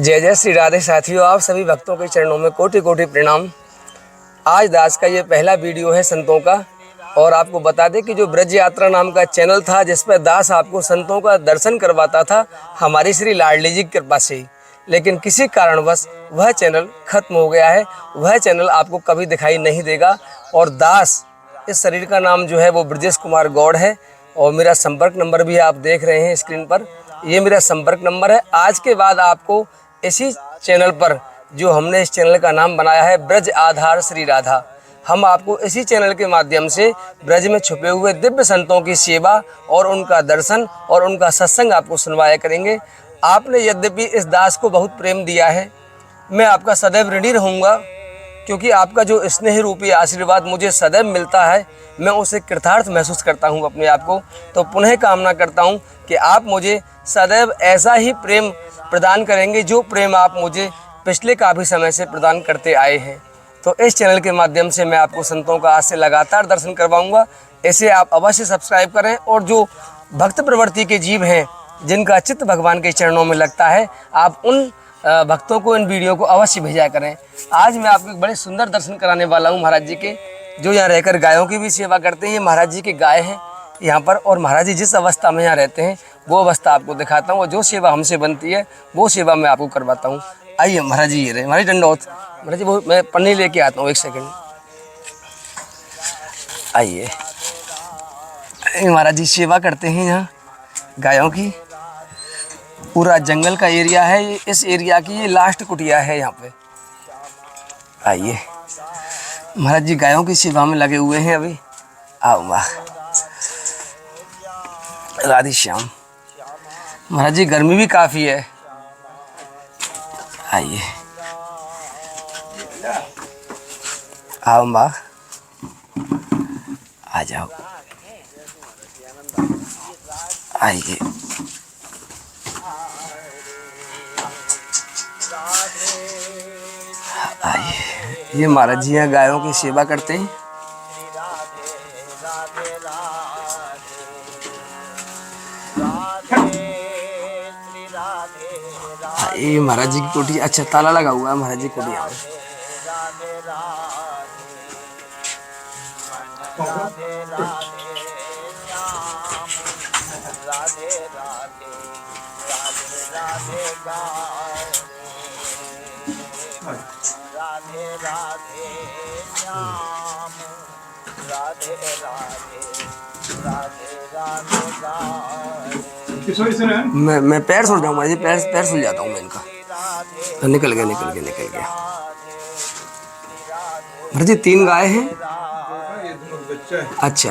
जय जय श्री राधे साथियों, आप सभी भक्तों के चरणों में कोटि कोटि प्रणाम। आज दास का ये पहला वीडियो है संतों का। और आपको बता दें कि जो ब्रज यात्रा नाम का चैनल था जिस पर दास आपको संतों का दर्शन करवाता था हमारी श्री लाडली जी की कृपा से ही, लेकिन किसी कारणवश वह चैनल खत्म हो गया है। वह चैनल आपको कभी दिखाई नहीं देगा। और दास इस शरीर का नाम जो है वो ब्रजेश कुमार गौड़ है। और मेरा संपर्क नंबर भी आप देख रहे हैं स्क्रीन पर, ये मेरा संपर्क नंबर है। आज के बाद आपको इसी चैनल पर, जो हमने इस चैनल का नाम बनाया है ब्रज आधार श्री राधा, हम आपको इसी चैनल के माध्यम से ब्रज में छुपे हुए दिव्य संतों की सेवा और उनका दर्शन और उनका सत्संग आपको सुनवाया करेंगे। आपने यद्यपि इस दास को बहुत प्रेम दिया है, मैं आपका सदैव ऋणी रहूँगा, क्योंकि आपका जो स्नेह रूपी आशीर्वाद मुझे सदैव मिलता है, मैं उसे कृतार्थ महसूस करता हूँ अपने आप को। तो पुनः कामना करता हूँ कि आप मुझे सदैव ऐसा ही प्रेम प्रदान करेंगे जो प्रेम आप मुझे पिछले काफ़ी समय से प्रदान करते आए हैं। तो इस चैनल के माध्यम से मैं आपको संतों का आज से लगातार दर्शन करवाऊँगा। इसे आप अवश्य सब्सक्राइब करें। और जो भक्त प्रवृत्ति के जीव हैं जिनका चित्त भगवान के चरणों में लगता है, आप उन भक्तों को इन वीडियो को अवश्य भेजा करें। आज मैं आपको एक बड़े सुंदर दर्शन कराने वाला हूँ महाराज जी के, जो यहाँ रहकर गायों की भी सेवा करते हैं। ये महाराज जी के गाय हैं यहाँ पर, और महाराज जी जिस अवस्था में यहाँ रहते हैं वो अवस्था आपको दिखाता हूँ, और जो सेवा हमसे बनती है वो सेवा मैं आपको करवाता हूँ। आइए महाराज जी, ये रहे महाराज दंडोत। महाराज जी वो मैं पन्नी लेके आता हूँ, एक सेकेंड। आइए, महाराज जी सेवा करते हैं यहाँ गायों की। पूरा जंगल का एरिया है, इस एरिया की ये लास्ट कुटिया है यहाँ पे। आइए, महाराज जी गायों की सेवा में लगे हुए हैं अभी। आओ वाह, राधे श्याम। महाराज जी गर्मी भी काफ़ी है। आइए, आओ माँ, आ जाओ। आइए, आइए, ये महाराज जी यहाँ गायों की सेवा करते हैं। ये महाराज जी की कोठी, अच्छा ताला लगा हुआ है महाराज जी कोठी यहाँ पे। मैं पैर सुल जाऊँ जी, पैर सुल जाता हूँ मैं इनका। निकल गया। महाराज जी 3 गाय हैं। अच्छा।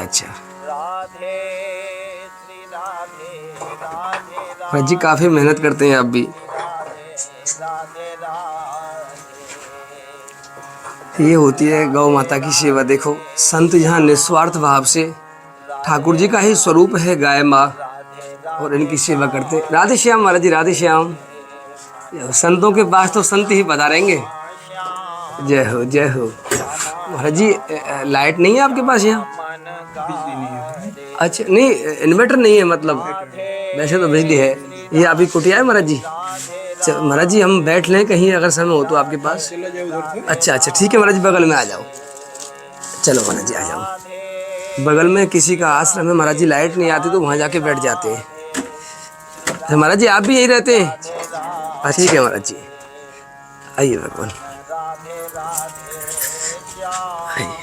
महाराज जी काफी मेहनत करते हैं आप भी। ये होती है गौ माता की सेवा। देखो संत यहाँ निस्वार्थ भाव से, ठाकुर जी का ही स्वरूप है गाय माँ, और इनकी सेवा करते। राधे श्याम महाराज जी, राधे श्याम। संतों के पास तो संत ही पधारेंगे। जय हो जय हो। महाराज जी लाइट नहीं है आपके पास यहाँ? अच्छा, नहीं इन्वर्टर नहीं है मतलब, वैसे तो बिजली है। ये अभी कुटिया है महाराज जी। महाराज जी हम बैठ लें कहीं अगर समय हो तो आपके पास? अच्छा ठीक है महाराज जी, बगल में आ जाओ। चलो महाराज जी आ जाओ। बगल में किसी का आश्रम है महाराज जी, लाइट नहीं आती तो वहाँ जाके बैठ जाते हैं। महाराज जी आप भी यही रहते हैं? ठीक है महाराज जी, आइए भगवान। आइए,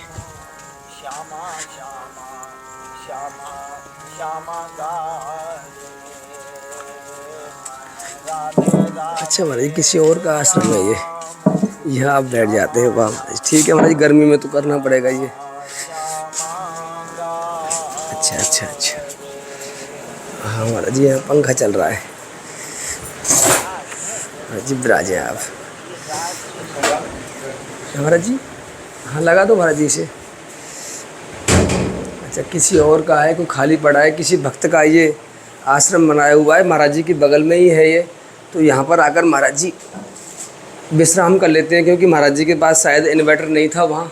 अच्छा महाराज जी किसी और का आश्रम है ये, यहाँ आप बैठ जाते हैं। वाह ठीक है महाराज जी, गर्मी में तो करना पड़ेगा ये। अच्छा। हाँ महाराज जी यहाँ पंखा चल रहा है। महाराज जी विराजे आप। महाराज जी हाँ लगा दो महाराज जी इसे। अच्छा किसी और का है, कोई खाली पड़ा है, किसी भक्त का ये आश्रम बनाया हुआ है महाराज जी की बगल में ही है ये। तो यहाँ पर आकर महाराज जी विश्राम कर लेते हैं, क्योंकि महाराज जी के पास शायद इन्वर्टर नहीं था वहाँ,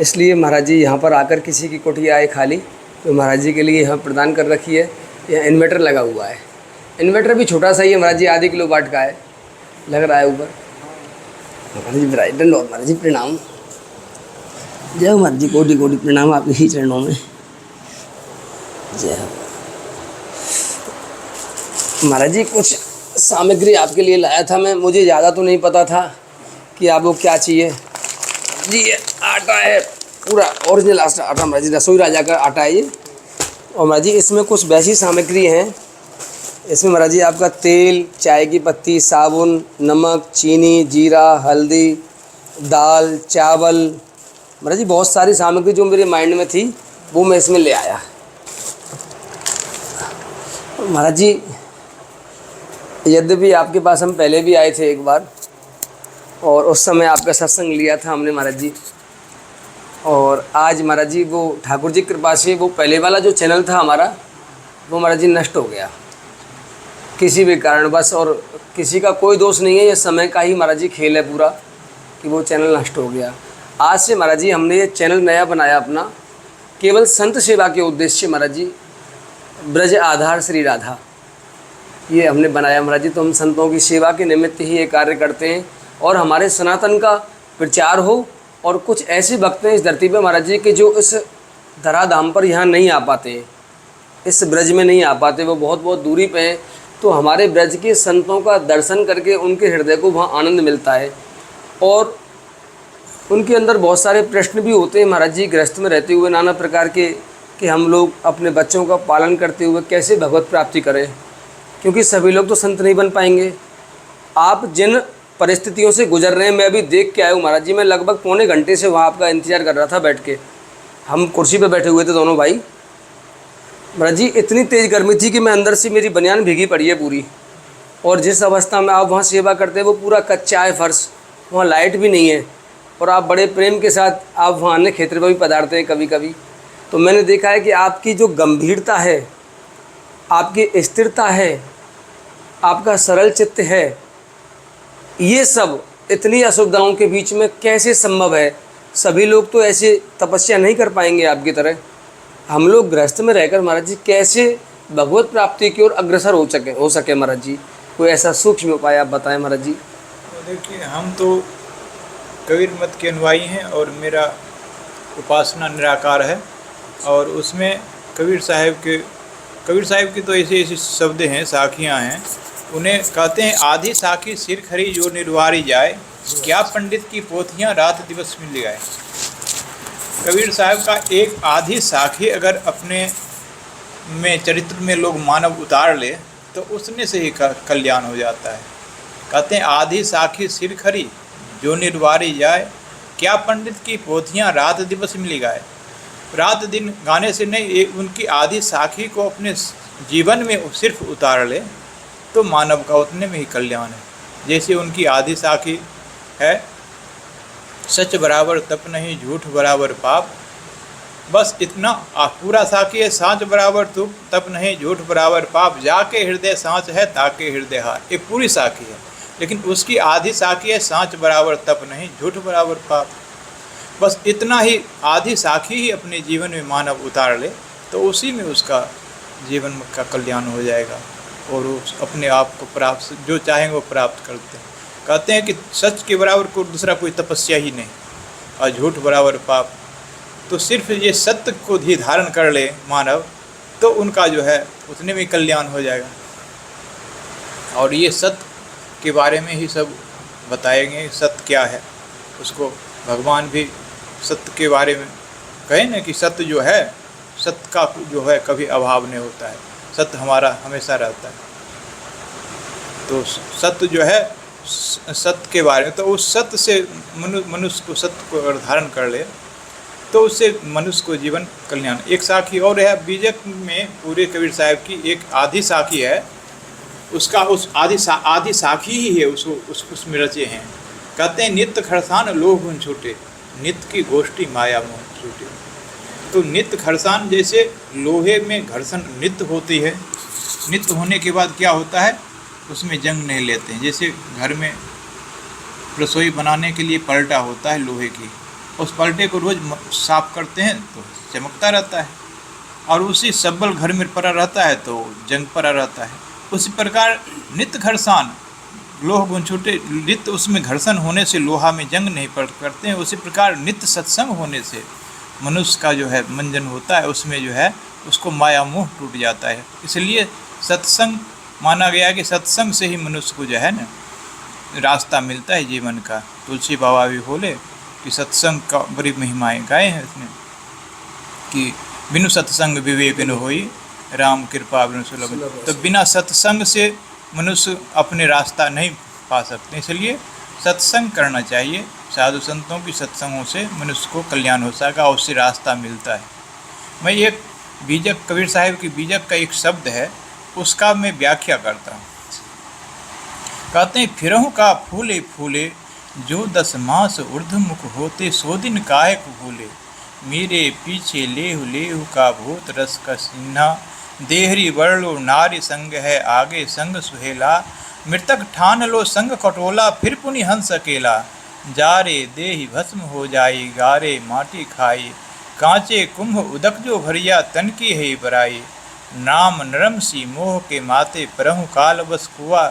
इसलिए महाराज जी यहाँ पर आकर किसी की कोठिया है खाली तो महाराज जी के लिए यहाँ प्रदान कर रखी है। यहाँ इन्वर्टर लगा हुआ है। इन्वर्टर भी छोटा सा ही है महाराज जी, आधे किलो वाट का है। लग रहा है ऊपर। महाराज जी बधाई, दंडोत महाराज जी, प्रणाम। जय हो महाराज जी, कोटि कोटि प्रणाम आपके ही चरणों में। जय हो महाराज जी। कुछ सामग्री आपके लिए लाया था मैं, मुझे ज़्यादा तो नहीं पता था कि आपको क्या चाहिए जी। ये आटा है, पूरा ओरिजिनल आटा महाराज जी, रसोई राजा का आटा है ये। और महाराज जी इसमें कुछ वैसी सामग्री हैं, इसमें महाराज जी आपका तेल, चाय की पत्ती, साबुन, नमक, चीनी, जीरा, हल्दी, दाल, चावल, महाराज जी बहुत सारी सामग्री जो मेरे माइंड में थी वो मैं इसमें ले आया। महाराज जी यद्यपि आपके पास हम पहले भी आए थे एक बार, और उस समय आपका सत्संग लिया था हमने महाराज जी। और आज महाराज जी वो ठाकुर जी कृपा से वो पहले वाला जो चैनल था हमारा, वो महाराज जी नष्ट हो गया किसी भी कारणवश। और किसी का कोई दोष नहीं है, ये समय का ही महाराज जी खेल है पूरा कि वो चैनल नष्ट हो गया। आज से महाराज जी हमने ये चैनल नया बनाया अपना, केवल संत सेवा के उद्देश्य महाराज जी, ब्रज आधार श्री राधा, ये हमने बनाया महाराज जी। तो हम संतों की सेवा के निमित्त ही ये कार्य करते हैं, और हमारे सनातन का प्रचार हो। और कुछ ऐसे भक्त हैं इस धरती पे महाराज जी के जो इस धराधाम पर यहाँ नहीं आ पाते, इस ब्रज में नहीं आ पाते, वो बहुत बहुत दूरी पे हैं। तो हमारे ब्रज के संतों का दर्शन करके उनके हृदय को वहाँ आनंद मिलता है। और उनके अंदर बहुत सारे प्रश्न भी होते हैं महाराज जी, गृहस्थ में रहते हुए नाना प्रकार के, कि हम लोग अपने बच्चों का पालन करते हुए कैसे भगवत प्राप्ति करें, क्योंकि सभी लोग तो संत नहीं बन पाएंगे। आप जिन परिस्थितियों से गुजर रहे हैं, मैं अभी देख के आया हूँ महाराज जी। मैं लगभग पौने घंटे से वहाँ आपका इंतज़ार कर रहा था बैठ के, हम कुर्सी पे बैठे हुए थे दोनों भाई। महाराज जी इतनी तेज़ गर्मी थी कि मैं अंदर से मेरी बनियान भीगी पड़ी है पूरी। और जिस अवस्था में आप वहाँ सेवा करते हैं वो पूरा कच्चा है फर्श, वहाँ लाइट भी नहीं है, और आप बड़े प्रेम के साथ आप वहाँ अन्य क्षेत्र पर भी पधारते हैं कभी कभी। तो मैंने देखा है कि आपकी जो गंभीरता है, आपकी स्थिरता है, आपका सरल चित्त है, ये सब इतनी असुविधाओं के बीच में कैसे संभव है। सभी लोग तो ऐसे तपस्या नहीं कर पाएंगे आपकी तरह। हम लोग गृहस्थ में रहकर महाराज जी कैसे भगवत प्राप्ति की ओर अग्रसर हो सके महाराज जी, कोई ऐसा सूक्ष्म उपाय आप बताएं महाराज जी। देखिए, हम तो कबीर मत के अनुयायी हैं और मेरा उपासना निराकार है। और उसमें कबीर साहिब की तो ऐसे ऐसे शब्द हैं, साखियाँ हैं, उन्हें कहते हैं आधी साखी सिर खरी जो निर्वारी जाए, क्या पंडित की पोथियाँ रात दिवस मिल जाए। कबीर साहब का एक आधी साखी अगर अपने में चरित्र में लोग मानव उतार ले तो उसने से ही कल्याण हो जाता है। कहते हैं आधी साखी सिर खरी जो निर्वारी जाए, क्या पंडित की पोथियाँ रात दिवस मिल गाए। रात दिन गाने से नहीं, उनकी आधी साखी को अपने जीवन में सिर्फ उतार ले तो मानव का उतने में ही कल्याण है। जैसे उनकी आधी साखी है, सच बराबर तप नहीं, झूठ बराबर पाप, बस इतना पूरा साखी है। सांच बराबर तप नहीं, झूठ बराबर पाप, जाके हृदय सांच है ताके हृदय हार। ये पूरी साखी है, लेकिन उसकी आधी साखी है, सांच बराबर तप नहीं, झूठ बराबर पाप। बस इतना ही आधी साखी ही अपने जीवन में मानव उतार ले तो उसी में उसका जीवन का कल्याण हो जाएगा, और वो अपने आप को प्राप्त, जो चाहेंगे वो प्राप्त करते हैं। कहते हैं कि सच के बराबर को दूसरा कोई तपस्या ही नहीं, और झूठ बराबर पाप। तो सिर्फ ये सत्य को ही धारण कर ले मानव तो उनका जो है उतने में कल्याण हो जाएगा। और ये सत्य के बारे में ही सब बताएंगे, सत्य क्या है। उसको भगवान भी सत्य के बारे में कहे ना कि सत्य जो है, सत्य का जो है कभी अभाव नहीं होता है, सत्य हमारा हमेशा रहता है। तो सत्य जो है, सत्य के बारे में, तो उस सत्य से मनुष्य को, सत्य को अगर धारण कर ले तो उससे मनुष्य को जीवन कल्याण। एक साखी और है बीजक में, पूरे कबीर साहब की एक आधी साखी है, उसका उस आधी साखी ही है, उसमें रचे हैं। कहते हैं नित्य खरसान लोभ गुण छूटे, नित्य की गोष्ठी माया मोह छूटे। तो नित्य खरसान, जैसे लोहे में घर्षण नित्य होती है, नित्य होने के बाद क्या होता है, उसमें जंग नहीं लेते हैं। जैसे घर में रसोई बनाने के लिए पलटा होता है लोहे की, उस पलटे को रोज़ साफ करते हैं तो चमकता रहता है, और उसी सब्बल घर में पड़ा रहता है तो जंग पड़ा रहता है। उसी प्रकार नित्य खरसान लोह गुण छूटे, नित्य उसमें घर्षण होने से लोहा में जंग नहीं करते हैं, उसी प्रकार नित्य सत्संग होने से मनुष्य का जो है मंजन होता है, उसमें जो है उसको माया मोह टूट जाता है। इसलिए सत्संग माना गया कि सत्संग से ही मनुष्य को जो है ना रास्ता मिलता है जीवन का। तुलसी बाबा भी बोले कि सत्संग का बड़ी महिमाएं गाए हैं उसने कि बिनु सत्संग विवेक न होई, राम कृपा बिनु सुलभ। तो बिना सत्संग से मनुष्य अपने रास्ता नहीं पा सकते, इसलिए सत्संग करना चाहिए। साधु संतों की सत्संगों से मनुष्य को कल्याण हो सका, उससे रास्ता मिलता है। मैं एक बीजक, कबीर साहिब की बीजक का एक शब्द है, उसका मैं व्याख्या करता हूँ। कहते हैं फिरहु का फूले फूले, जो 10 मास ऊर्ध्वमुख होते, 100 दिन कायक भूले। मेरे पीछे लेहु लेहु का भूत रस का सिन्हा, देहरी वर्लो नारी संग है, आगे संग सुहेला। मृतक ठान लो संग कटोला, फिर पुनि हंस अकेला। जारे देहि भस्म हो जाई, गारे माटी खाई। कांचे कुंभ उदक जो भरिया, तन की है बराई। नाम नरम सी मोह के माते, परहु काल बस कुआ।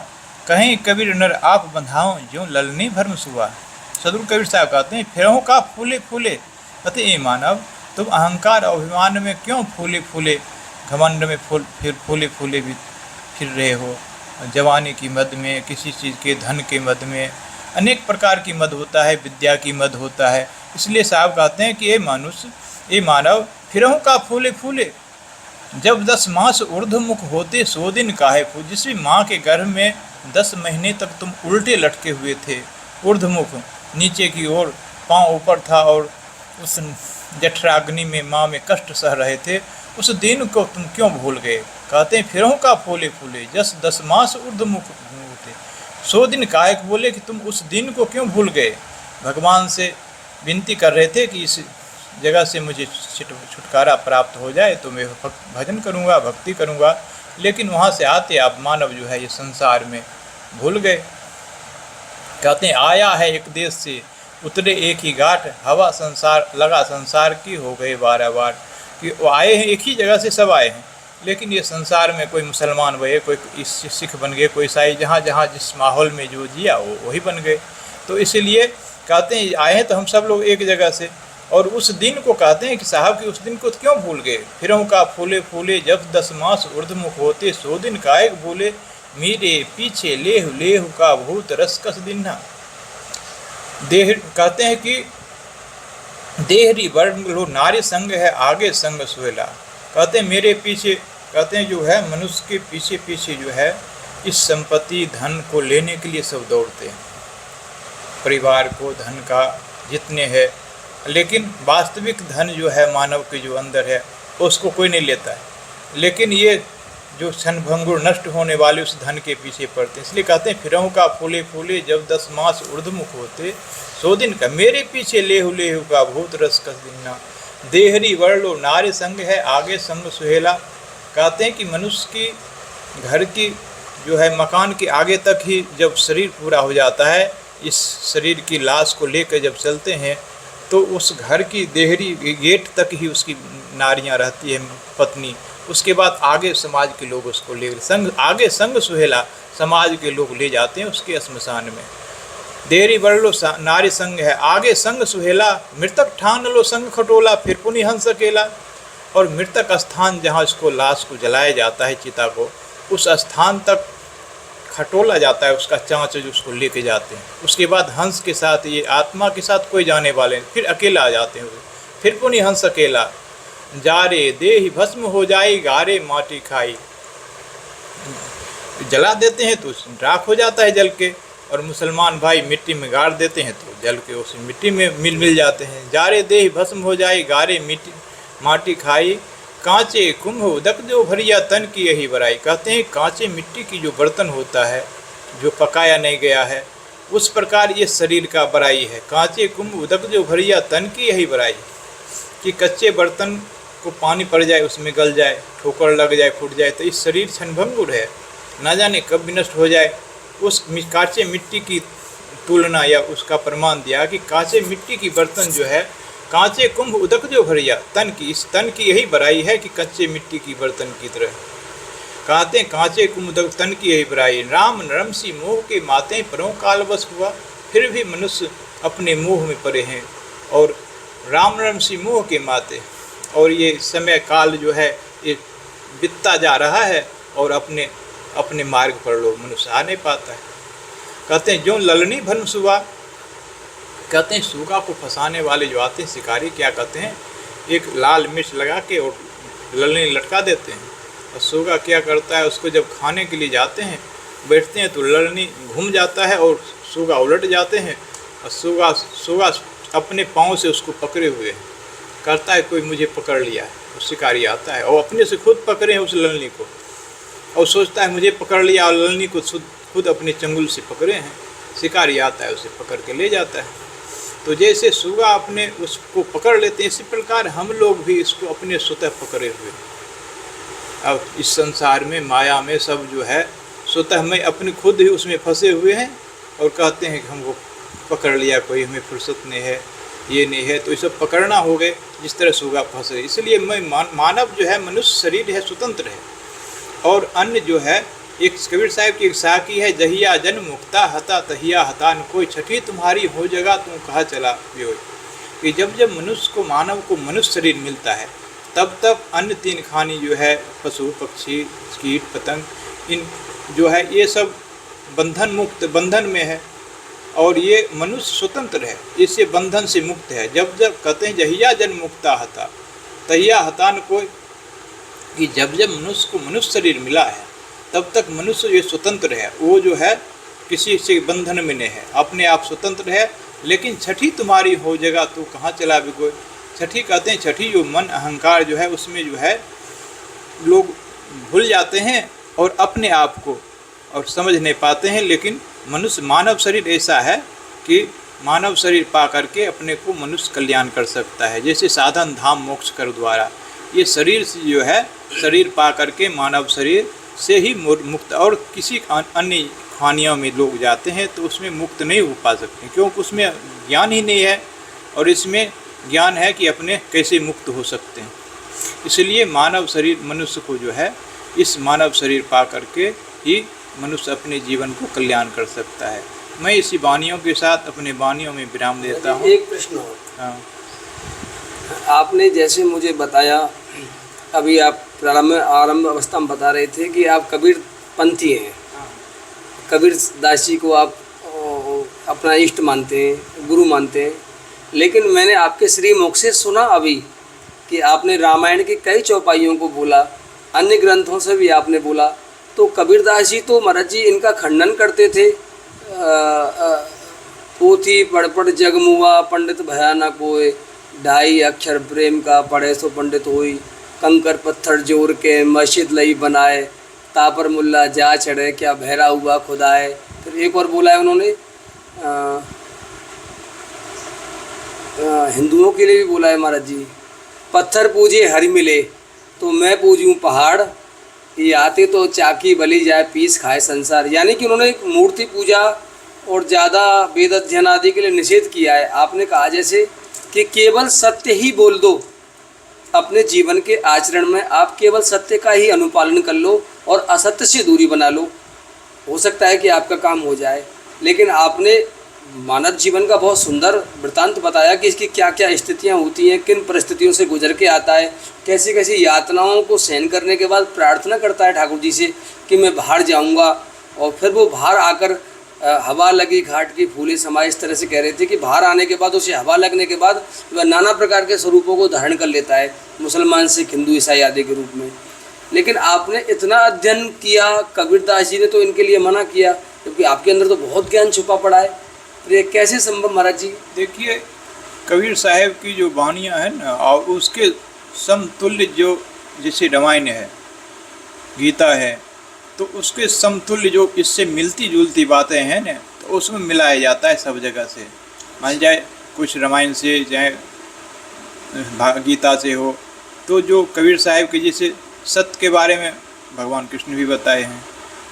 कहीं कबीर नर आप बंधाओ, जो ललनी भरम सुआ। सदगुरु कबीर साहब कहते हैं फिरहु का फूले फूले, कहते ए मानव तुम अहंकार और अभिमान में क्यों फूले फूले, घमंड में फूले फूले भी फिर रहे हो। जवानी की मद में, किसी चीज़ के धन के मद में, अनेक प्रकार की मद होता है, विद्या की मद होता है। इसलिए साहब कहते हैं कि ये मनुष्य, ये मानव फिरहु का फूले फूले, जब 10 मास ऊर्ध्वमुख होते, 100 दिन काहे फूल। जिसमें माँ के गर्भ में 10 महीने तक तुम उल्टे लटके हुए थे, ऊर्ध्वमुख नीचे की ओर, पाँव ऊपर था और उस जठराग्नि में माँ में कष्ट सह रहे थे, उस दिन को तुम क्यों भूल गए। कहते हैं फिरहु का फूले फूले, जस 10 मास ऊर्ध्वमुख होते, 100 दिन कायक बोले कि तुम उस दिन को क्यों भूल गए। भगवान से विनती कर रहे थे कि इस जगह से मुझे छुटकारा प्राप्त हो जाए तो मैं भजन करूँगा, भक्ति करूँगा, लेकिन वहाँ से आते आप मानव जो है ये संसार में भूल गए। कहते हैं आया है एक देश से, उतरे एक ही घाट, हवा संसार लगा संसार की, हो गए 12 बार। कि वो आए हैं एक ही जगह से, सब आए हैं, लेकिन ये संसार में कोई मुसलमान बने, कोई सिख बन गए, कोई ईसाई, जहाँ जहाँ जिस माहौल में जो जिया वो वही बन गए। तो इसलिए कहते हैं आए हैं तो हम सब लोग एक जगह से, और उस दिन को कहते हैं कि साहब कि उस दिन को क्यों भूल गए। फिरहु का फूले फूले, जब 10 मास ऊर्ध्वमुख होते, 100 दिन कायक भूले। मेरे पीछे लेहु लेहु का भूत रस कस दिन्हा। देह कहते हैं कि देहरी वर्ण लो नारी संग है, आगे संग सुहेला। कहते हैं मेरे पीछे, कहते हैं जो है मनुष्य के पीछे पीछे जो है इस संपत्ति धन को लेने के लिए सब दौड़ते हैं, परिवार को धन का जितने है, लेकिन वास्तविक धन जो है मानव के जो अंदर है उसको कोई नहीं लेता है। लेकिन ये जो क्षणभंगुर नष्ट होने वाले उस धन के पीछे पड़ते हैं। इसलिए कहते हैं फिरहु का फूले फूले, जब 10 मास ऊर्ध्वमुख होते, 100 दिन का। मेरे पीछे लेहु लेहु का भूत रस कस दिन्हा। देहरी वर्लो नारी संग है, आगे संग सुहेला। कहते हैं कि मनुष्य की घर की जो है मकान के आगे तक ही जब शरीर पूरा हो जाता है, इस शरीर की लाश को लेकर जब चलते हैं तो उस घर की देहरी गेट तक ही उसकी नारियां रहती है, पत्नी। उसके बाद आगे समाज के लोग उसको ले संग, आगे संग सुहेला, समाज के लोग ले जाते हैं उसके श्मशान में। देहरी वर्लो नारी संग है, आगे संग सुहेला। मृतक ठान लो संग खटोला, फिर पुनि हंस अकेला। और मृतक स्थान जहाँ उसको लाश को जलाया जाता है, चिता को, उस स्थान तक खटोला जाता है, उसका चाँच जो उसको लेके जाते हैं। उसके बाद हंस के साथ, ये आत्मा के साथ कोई जाने वाले हैं, फिर अकेला आ जाते हैं। फिर पुनि हंस अकेला। जारे देहि भस्म हो जाई, गारे माटी खाई। जला देते हैं तो राख हो जाता है जल के, और मुसलमान भाई मिट्टी में गाड़ देते हैं तो जल के उस मिट्टी में मिल जाते हैं। जारे देहि भस्म हो जाई, गारे माटी खाई। कांचे कुंभ उदक जो भरिया, तन की यही बराई। कहते हैं कांचे मिट्टी की जो बर्तन होता है, जो पकाया नहीं गया है, उस प्रकार ये शरीर का बराई है। कांचे कुंभ उदक जो भरिया, तन की यही बराई। कि कच्चे बर्तन को पानी पड़ जाए, उसमें गल जाए, ठोकर लग जाए, फूट जाए, तो इस शरीर क्षणभंगुर है, ना जाने कब भी नष्ट हो जाए। उस कांचे मिट्टी की तुलना या उसका प्रमाण दिया कि कांचे मिट्टी की बर्तन जो है, कांचे कुंभ उदक जो भरिया, तन की, इस तन की यही बड़ाई है कि कच्चे मिट्टी की बर्तन की तरह। कहते कांचे कुमुदक तन की है बुराई, राम नरम सी मोह के माते परों काल बस हुआ। फिर भी मनुष्य अपने मोह में पड़े हैं और राम नरम सी मोह के माते, और ये समय काल जो है ये बीतता जा रहा है और अपने अपने मार्ग पर लोग मनुष्य आ नहीं पाता है। कहते हैं जो ललनी भन सुगा, कहते हैं सूगा को फंसाने वाले जो आते हैं शिकारी क्या कहते हैं, एक लाल मिर्च लगा के और ललनी लटका देते हैं, और सूगा क्या करता है, उसको जब खाने के लिए जाते हैं बैठते हैं तो ललनी घूम जाता है और सूगा उलट जाते हैं, और सूगा अपने पाँव से उसको पकड़े हुए है, करता है कोई मुझे पकड़ लिया है। और शिकारी आता है और अपने से खुद पकड़े हैं उस ललनी को, और सोचता है मुझे पकड़ लिया, और ललनी को खुद अपने चंगुल से पकड़े हैं। शिकारी आता है उसे पकड़ के ले जाता है। तो जैसे सूगा अपने उसको पकड़ लेते हैं, इसी प्रकार हम लोग भी इसको अपने स्वतः पकड़े हुए हैं। अब इस संसार में माया में सब जो है स्वतः में अपने खुद ही उसमें फंसे हुए हैं और कहते हैं कि हमको पकड़ लिया कोई, हमें फुर्सत नहीं है, ये नहीं है, तो ये सब पकड़ना हो गए जिस तरह सूगा फंसे। इसलिए मैं मानव जो है मनुष्य शरीर है स्वतंत्र है, और अन्य जो है एक कबीर साहब की एक साकी है, जहिया जन्म मुक्ता हता तहिया हतान कोई, छठी तुम्हारी हो जगह तुम कहाँ चला भी। कि जब जब मनुष्य को मानव को मनुष्य शरीर मिलता है तब तब अन्य तीन खानी जो है पशु पक्षी कीट पतंग, इन जो है ये सब बंधन में है, और ये मनुष्य स्वतंत्र है, इससे बंधन से मुक्त है। जब जब कहते हैं जहिया जन्म मुक्ता हता तहिया हतान कोई, कि जब जब मनुष्य को मनुष्य शरीर मिला है तब तक मनुष्य ये स्वतंत्र है, वो जो है किसी से बंधन में नहीं है, अपने आप स्वतंत्र है। लेकिन छठी तुम्हारी हो जगह तो कहाँ चला भी कोई। छठी कहते हैं, छठी जो मन अहंकार जो है उसमें जो है लोग भूल जाते हैं और अपने आप को और समझ नहीं पाते हैं। लेकिन मनुष्य मानव शरीर ऐसा है कि मानव शरीर पा करके अपने को मनुष्य कल्याण कर सकता है। जैसे साधन धाम मोक्ष कर द्वारा, ये शरीर से जो है शरीर पा करके मानव शरीर से ही मुक्त, और किसी अन्य खानियों में लोग जाते हैं तो उसमें मुक्त नहीं हो पा सकते, क्योंकि उसमें ज्ञान ही नहीं है, और इसमें ज्ञान है कि अपने कैसे मुक्त हो सकते हैं। इसलिए मानव शरीर मनुष्य को जो है इस मानव शरीर पा करके ही मनुष्य अपने जीवन को कल्याण कर सकता है। मैं इसी वाणियों के साथ अपने वाणियों में विराम देता हूँ। एक प्रश्न हो, हाँ, आपने जैसे मुझे बताया, अभी आप आरंभ अवस्था में बता रहे थे कि आप कबीर पंथी हैं, कबीर दास जी को आप अपना इष्ट मानते हैं, गुरु मानते हैं। लेकिन मैंने आपके श्रीमुख से सुना अभी कि आपने रामायण की कई चौपाइयों को बोला, अन्य ग्रंथों से भी आपने बोला। तो कबीरदास जी तो महाराज जी इनका खंडन करते थे, पोथी पढ़ जगमुआ पंडित भया न कोय, ढाई अक्षर प्रेम का पढ़े सो पंडित होई, कंकर पत्थर जोड़ के मस्जिद लई बनाए, तापर मुल्ला जा चढ़े क्या बहरा हुआ खुदाए। फिर एक और बोला है उन्होंने, हिंदुओं के लिए भी बोला है महाराज जी, पत्थर पूजे हरि मिले तो मैं पूजूं पहाड़, ये आते तो चाकी बली जाए पीस खाए संसार। यानी कि उन्होंने एक मूर्ति पूजा और ज़्यादा वेद अध्ययन आदि के लिए निषेध किया है। आपने कहा जैसे कि केवल सत्य ही बोल दो, अपने जीवन के आचरण में आप केवल सत्य का ही अनुपालन कर लो और असत्य से दूरी बना लो, हो सकता है कि आपका काम हो जाए। लेकिन आपने मानव जीवन का बहुत सुंदर वृत्तांत बताया कि इसकी क्या क्या स्थितियां होती हैं, किन परिस्थितियों से गुजर के आता है, कैसी कैसी यातनाओं को सहन करने के बाद प्रार्थना करता है ठाकुर जी से कि मैं बाहर जाऊंगा, और फिर वो बाहर आकर हवा लगी घाट की फूले समाए, इस तरह से कह रहे थे कि बाहर आने के बाद उसे हवा लगने के बाद वह नाना प्रकार के स्वरूपों को धारण कर लेता है, मुसलमान सिख हिंदू ईसाई आदि के रूप में। लेकिन आपने इतना अध्ययन किया, कबीरदास जी ने तो इनके लिए मना किया, क्योंकि आपके अंदर तो बहुत ज्ञान छुपा पड़ा है। तो ये कैसे संभव महाराज जी? देखिए, कबीर साहब की जो वाणियाँ हैं ना, और उसके समतुल्य जो जैसे रामायण है, गीता है, तो उसके समतुल्य जो इससे मिलती जुलती बातें हैं ना, तो उसमें मिलाया जाता है सब जगह से। मान जाए कुछ रामायण से, चाहे गीता से हो, तो जो कबीर साहब के जैसे सत्य के बारे में भगवान कृष्ण भी बताए हैं,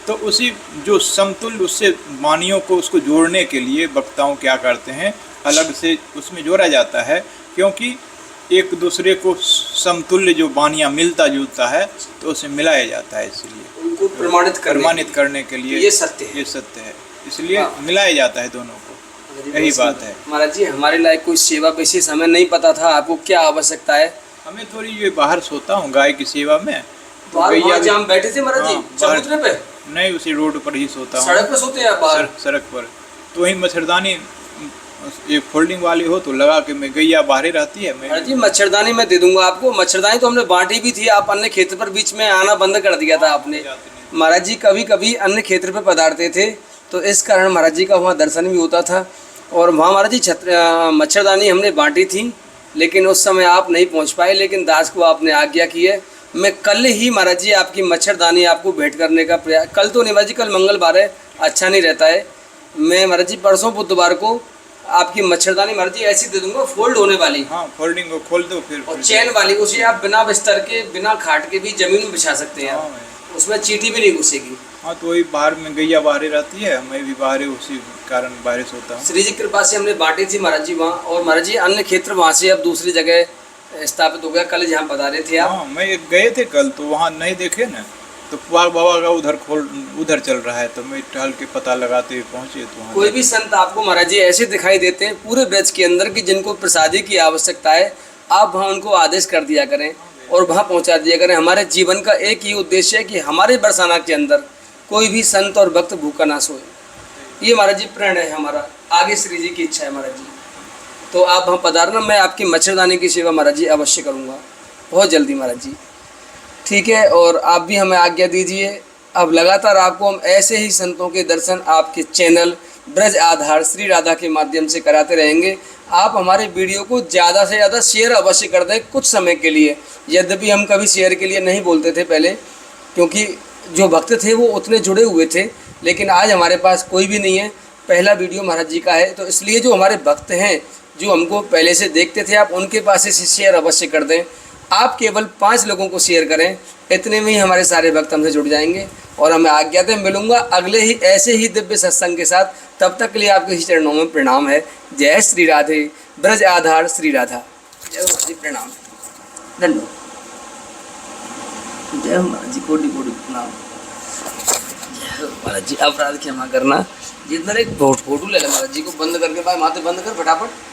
तो उसी जो समतुल्य उससे वाणियों को उसको जोड़ने के लिए वक्ताओं क्या करते हैं, अलग से उसमें जोड़ा जाता है, क्योंकि एक दूसरे को समतुल्य जो वाणियाँ मिलता जुलता है तो उसे मिलाया जाता है। इसलिए को प्रमाणित करने के लिए ये सत्य है। ये सत्य है, इसलिए मिलाया जाता है दोनों को, यही बात है। महाराज जी हमारे लायक कोई सेवा बेसिस हमें नहीं पता था, आपको क्या आवश्यकता है? हमें थोड़ी ये बाहर सोता हूँ गाय की सेवा में, तो वहाँ जहाँ हम बैठे थे महाराज जी चबूतरे पे? नहीं, उसी रोड पर ही सोता हूँ। सड़क पे सोते हैं आप बाहर? सड़क पर। तो वही मच्छरदानी ये फोल्डिंग वाली हो तो लगा के मैं गैया बाहर ही रहती है। मैं महाराज जी मच्छरदानी मैं दे दूंगा आपको। मच्छरदानी तो हमने बांटी भी थी, आप अन्य क्षेत्र पर बीच में आना बंद कर दिया था आपने। महाराज जी कभी कभी अन्य क्षेत्र पर पधारते थे, तो इस कारण महाराज जी का वहाँ दर्शन भी होता था। और वहाँ महाराज जी मच्छरदानी हमने बांटी थी, लेकिन उस समय आप नहीं पहुँच पाए, लेकिन दास को आपने आज्ञा की है। मैं कल ही महाराज जी आपकी मच्छरदानी आपको भेंट करने का प्रयास, कल तो नहीं महाराज जी, कल मंगलवार है, अच्छा नहीं रहता है। मैं महाराज जी परसों बुधवार को आपकी मच्छरदानी महाराज जी ऐसी दे दूंगा, फोल्ड होने वाली। हाँ, फोल्डिंग को खोल दो फिर। और चैन वाली, उसे आप बिना बिस्तर के बिना खाट के भी जमीन में बिछा सकते हैं। हाँ, उसमें चींटी भी नहीं घुसेगी। हाँ, तो वही बाहर में गैया बाहर ही रहती है, मैं भी बाहर ही, उसी कारण बाहर सोता हूँ। श्री जी कृपा से हमने बांटी थी महाराज जी वहाँ, और महाराज जी अन्य क्षेत्र वहाँ से अब दूसरी जगह स्थापित हो गया। कल जहाँ बता रहे थे आप? हाँ, मैं गए थे कल, तो वहाँ नहीं देखे ना, तो पुआल बाबा का उधर चल रहा है, तो मैं टहल के पता लगाते हुए पहुँचे। तो कोई भी संत आपको महाराज जी ऐसे दिखाई देते हैं पूरे ब्रज के अंदर कि जिनको प्रसादी की आवश्यकता है, आप वहाँ उनको आदेश कर दिया करें और वहाँ पहुँचा दिया करें। हमारे जीवन का एक ही उद्देश्य है कि हमारे बरसाना के अंदर कोई भी संत और भक्त भूखा ना सोए। ये महाराज जी प्रण है हमारा, आगे श्री जी की इच्छा है महाराज जी। तो आप वहाँ पधारना, मैं आपकी मच्छरदानी की सेवा महाराज जी अवश्य करूँगा, बहुत जल्दी महाराज जी, ठीक है। और आप भी हमें आज्ञा दीजिए, अब लगातार आपको हम ऐसे ही संतों के दर्शन आपके चैनल ब्रज आधार श्री राधा के माध्यम से कराते रहेंगे। आप हमारे वीडियो को ज़्यादा से ज़्यादा शेयर अवश्य कर दें कुछ समय के लिए। यद्यपि हम कभी शेयर के लिए नहीं बोलते थे पहले, क्योंकि जो भक्त थे वो उतने जुड़े हुए थे, लेकिन आज हमारे पास कोई भी नहीं है, पहला वीडियो महाराज जी का है, तो इसलिए जो हमारे भक्त हैं जो हमको पहले से देखते थे, आप उनके पास से शेयर अवश्य कर दें। आप केवल 5 लोगों को शेयर करें, इतने में ही हमारे सारे भक्त हमसे जुड़ जाएंगे। और हमें आज्ञा दें, मिलूंगा अगले ही ऐसे ही दिव्य सत्संग के साथ। तब तक के लिए आपके ही चरणों में प्रणाम है। जय श्री राधे, ब्रज आधार श्री राधा। जय महाराज जी, प्रणाम, धन्यवाद। जय महाराज जी, कोटि कोटि प्रणाम। जय महाराज जी, अपराध क्षमा करना। जितना एक फोटो ले ले महाराज जी को, बंद करके भाई माथे बंद कर फटाफट।